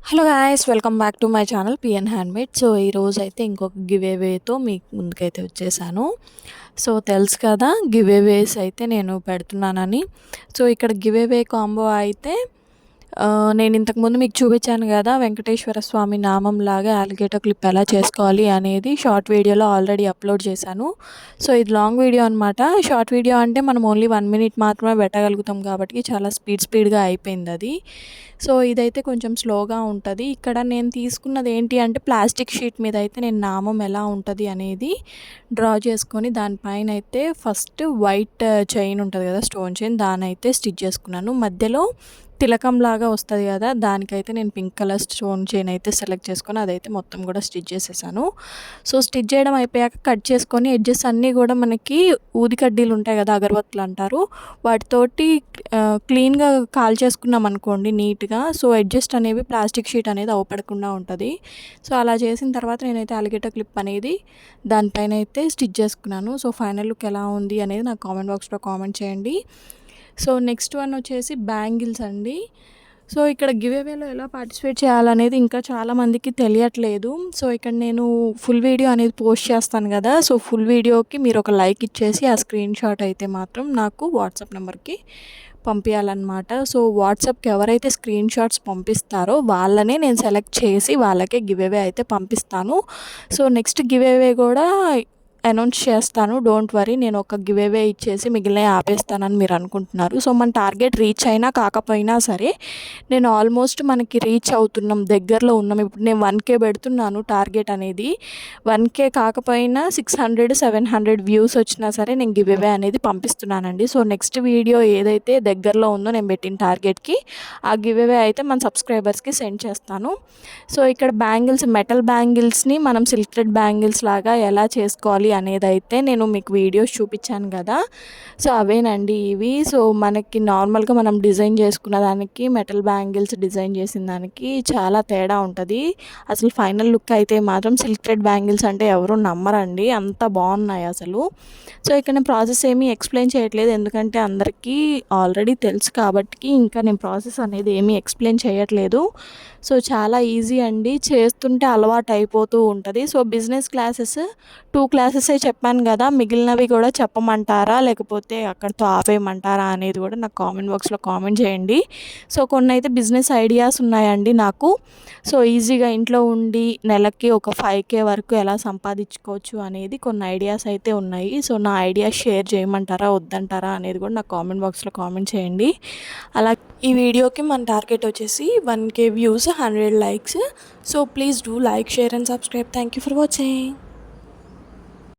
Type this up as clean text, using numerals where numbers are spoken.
Hello guys, welcome back to my channel PN handmade. So ఈరోజు అయితే ఇంకొక give అవేతో మీకు ముందుకైతే వచ్చేసాను. సో తెలుసు కదా గివ్ అవేస్ అయితే నేను పెడుతున్నానని. సో ఇక్కడ గివ్ అవే కాంబో అయితే నేను ఇంతకుముందు మీకు చూపించాను కదా, వెంకటేశ్వర స్వామి నామంలాగా అలిగేటర్ క్లిప్ ఎలా చేసుకోవాలి అనేది షార్ట్ వీడియోలో ఆల్రెడీ అప్లోడ్ చేశాను. సో ఇది లాంగ్ వీడియో అనమాట. షార్ట్ వీడియో అంటే మనం ఓన్లీ 1 మినిట్ మాత్రమే పెట్టగలుగుతాం కాబట్టి చాలా స్పీడ్గా అయిపోయింది అది. సో ఇదైతే కొంచెం స్లోగా ఉంటుంది. ఇక్కడ నేను తీసుకున్నది ఏంటి అంటే ప్లాస్టిక్ షీట్ మీద అయితే నేను నామం ఎలా ఉంటుంది అనేది డ్రా చేసుకొని దానిపైన అయితే ఫస్ట్ వైట్ చైన్ ఉంటుంది కదా, స్టోన్ చైన్, దాన్ని అయితే స్టిచ్ చేసుకున్నాను. మధ్యలో తిలకంలాగా వస్తుంది కదా, దానికైతే నేను పింక్ కలర్ స్టోన్ చైన్ అయితే సెలెక్ట్ చేసుకొని అదైతే మొత్తం కూడా స్టిచ్ చేసేసాను. సో స్టిచ్ చేయడం అయిపోయాక కట్ చేసుకొని ఎడ్జెస్ అన్నీ కూడా మనకి ఊది కడ్డీలు ఉంటాయి కదా, అగరబత్తులు అంటారు, వాటితోటి క్లీన్గా కాల్ చేసుకున్నాం అనుకోండి నీట్గా. సో అడ్జస్ట్ అనేవి ప్లాస్టిక్ షీట్ అనేది అవపడకుండా ఉంటుంది. సో అలా చేసిన తర్వాత నేనైతే అలిగేటర్ క్లిప్ అనేది దానిపైన అయితే స్టిచ్ చేసుకున్నాను. సో ఫైనల్ లుక్ ఎలా ఉంది అనేది నాకు కామెంట్ బాక్స్లో కామెంట్ చేయండి. సో నెక్స్ట్ వన్ వచ్చేసి బ్యాంగిల్స్ అండి. సో ఇక్కడ గివ్ అవేలో ఎలా పార్టిసిపేట్ చేయాలనేది ఇంకా చాలామందికి తెలియట్లేదు. సో ఇక్కడ నేను ఫుల్ వీడియో అనేది పోస్ట్ చేస్తాను కదా, సో ఫుల్ వీడియోకి మీరు ఒక లైక్ ఇచ్చేసి ఆ స్క్రీన్ షాట్ అయితే మాత్రం నాకు వాట్సాప్ నెంబర్కి పంపించాలన్నమాట. సో వాట్సాప్కి ఎవరైతే స్క్రీన్ షాట్స్ పంపిస్తారో వాళ్ళనే నేను సెలెక్ట్ చేసి వాళ్ళకే గివ్ అవే అయితే పంపిస్తాను. సో నెక్స్ట్ గివ్ అవే కూడా అనౌన్స్ చేస్తాను, డోంట్ వరీ. నేను ఒక గివ్ అవే ఇచ్చేసి మిగిలినవి ఆపేస్తానని మీరు అనుకుంటున్నారు. సో మన టార్గెట్ రీచ్ అయినా కాకపోయినా సరే నేను ఆల్మోస్ట్ మనకి రీచ్ అవుతున్నాం, దగ్గరలో ఉన్నాం. ఇప్పుడు నేను 1K పెడుతున్నాను టార్గెట్ అనేది. 1K కాకపోయినా 600-700 వ్యూస్ వచ్చినా సరే నేను గివ్ అవే అనేది పంపిస్తున్నానండి. సో నెక్స్ట్ వీడియో ఏదైతే దగ్గరలో ఉందో నేను పెట్టిన టార్గెట్కి ఆ గివ్ అవే అయితే మన సబ్స్క్రైబర్స్కి సెండ్ చేస్తాను. సో ఇక్కడ బ్యాంగిల్స్, మెటల్ బ్యాంగిల్స్ని మనం సిల్క్ థ్రెడ్ బ్యాంగిల్స్ లాగా ఎలా చేసుకోవాలి అనేది అయితే నేను మీకు వీడియోస్ చూపించాను కదా, సో అవేనండి ఇవి. సో మనకి నార్మల్గా మనం డిజైన్ చేసుకున్న దానికి మెటల్ బ్యాంగిల్స్ డిజైన్ చేసిన దానికి చాలా తేడా ఉంటుంది. అసలు ఫైనల్ లుక్ అయితే మాత్రం సిల్క్ థ్రెడ్ బ్యాంగిల్స్ అంటే ఎవరు నమ్మరండి, అంత బాగున్నాయి అసలు. సో ఇక్కడ నేను ప్రాసెస్ ఏమీ ఎక్స్ప్లెయిన్ చేయట్లేదు, ఎందుకంటే అందరికీ ఆల్రెడీ తెలుసు కాబట్టి ఇంకా నేను ప్రాసెస్ అనేది ఏమీ ఎక్స్ప్లెయిన్ చేయట్లేదు. సో చాలా ఈజీ అండి, చేస్తుంటే అలవాటు అయిపోతూ ఉంటుంది. సో బిజినెస్ క్లాసెస్ 2 క్లాసెసే చెప్పాను కదా, మిగిలినవి కూడా చెప్పమంటారా లేకపోతే అక్కడితో ఆపేయమంటారా అనేది కూడా నాకు కామెంట్ బాక్స్లో కామెంట్ చేయండి. సో కొన్ని అయితే బిజినెస్ ఐడియాస్ ఉన్నాయండి నాకు. సో ఈజీగా ఇంట్లో ఉండి నెలకి ఒక 5K వరకు ఎలా సంపాదించుకోవచ్చు అనేది కొన్ని ఐడియాస్ అయితే ఉన్నాయి. సో నా ఐడియాస్ షేర్ చేయమంటారా వద్దంటారా అనేది కూడా నాకు కామెంట్ బాక్స్లో కామెంట్ చేయండి. అలా ఈ వీడియోకి మన టార్గెట్ వచ్చేసి 1K views, 100 likes. So please do like, share and subscribe. Thank you for watching.